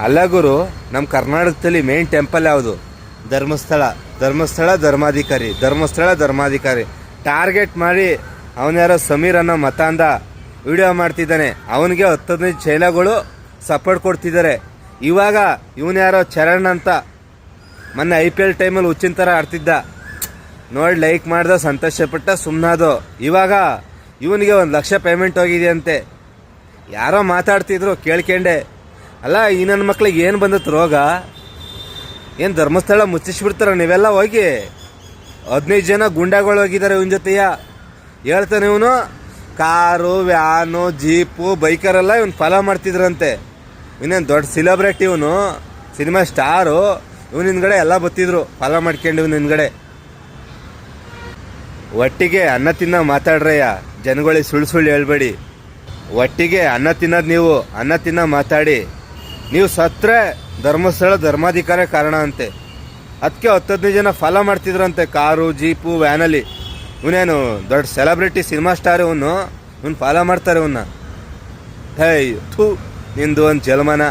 ಅಲ್ಲ ಗುರು, ನಮ್ಮ ಕರ್ನಾಟಕದಲ್ಲಿ ಮೇನ್ ಟೆಂಪಲ್ ಯಾವುದು? ಧರ್ಮಸ್ಥಳ. ಧರ್ಮಸ್ಥಳ ಧರ್ಮಾಧಿಕಾರಿ, ಧರ್ಮಸ್ಥಳ ಧರ್ಮಾಧಿಕಾರಿ ಟಾರ್ಗೆಟ್ ಮಾಡಿ ಅವನ್ಯಾರೋ ಸಮೀರ್ ಅನ್ನೋ ಮತ ಅಂದ ವಿಡಿಯೋ ಮಾಡ್ತಿದ್ದಾನೆ. ಅವನಿಗೆ 10-15 ಚೈನಾಗಳು ಸಪೋರ್ಟ್ ಕೊಡ್ತಿದ್ದಾರೆ. ಇವಾಗ ಇವನು ಯಾರೋ ಚರಣ್ ಅಂತ ಮೊನ್ನೆ IPL ಟೈಮಲ್ಲಿ ಹುಚ್ಚಿನ ಥರ ಆಡ್ತಿದ್ದ, ನೋಡಿ ಲೈಕ್ ಮಾಡ್ದ, ಸಂತೋಷಪಟ್ಟ, ಸುಮ್ಮನಾದು. ಇವಾಗ ಇವನಿಗೆ 1 ಲಕ್ಷ ಪೇಮೆಂಟ್ ಹೋಗಿದೆಯಂತೆ. ಯಾರೋ ಮಾತಾಡ್ತಿದ್ರು ಕೇಳ್ಕೊಂಡೆ. ಅಲ್ಲ, ಈ ನನ್ನ ಮಕ್ಳಿಗೆ ಏನು ಬಂದತ್ತು ರೋಗ? ಏನು ಧರ್ಮಸ್ಥಳ ಮುಚ್ಚಿಸ್ಬಿಡ್ತಾರ ನೀವೆಲ್ಲ ಹೋಗಿ? 15 ಜನ ಗುಂಡಾಗಳು ಹೋಗಿದ್ದಾರೆ ಇವನ ಜೊತೆಯ. ಹೇಳ್ತಾನೆ ಇವನು ಕಾರು, ವ್ಯಾನು, ಜೀಪು, ಬೈಕರೆಲ್ಲ ಇವನು ಫಾಲೋ ಮಾಡ್ತಿದ್ರಂತೆ. ಇವನೇನು ದೊಡ್ಡ ಸೆಲೆಬ್ರಿಟಿ, ಇವನು ಸಿನಿಮಾ ಸ್ಟಾರು. ಇವನ ಹಿಂದ್ಗಡೆ ಎಲ್ಲ ಬತ್ತಿದ್ರು ಫಾಲೋ ಮಾಡ್ಕೊಂಡು. ಇವನ ಹಿಂದ್ಗಡೆ ಒಟ್ಟಿಗೆ ಅನ್ನ ತಿನ್ನೋ ಮಾತಾಡ್ರಯ್ಯ, ಜನಗಳಿಗೆ ಸುಳ್ಳು ಹೇಳ್ಬೇಡಿ. ಒಟ್ಟಿಗೆ ಅನ್ನ ತಿನ್ನೋದು ನೀವು, ಅನ್ನ ತಿನ್ನೋ ಮಾತಾಡಿ. ನೀವು ಸತ್ತರೆ ಧರ್ಮಸ್ಥಳ ಧರ್ಮಾಧಿಕಾರಿ ಕಾರಣ ಅಂತೆ. ಅದಕ್ಕೆ 10-15 ಜನ ಫಾಲೋ ಮಾಡ್ತಿದ್ರಂತೆ ಕಾರು, ಜೀಪು, ವ್ಯಾನಲ್ಲಿ. ಇವನೇನು ದೊಡ್ಡ ಸೆಲೆಬ್ರಿಟಿ, ಸಿನಿಮಾ ಸ್ಟಾರ್ ಇವನು ಫಾಲೋ ಮಾಡ್ತಾರೆ ಇವನ್ನ. ಹೇ ಥೂ, ನಿಂದು ಒಂದು ಜಲಮಾನ.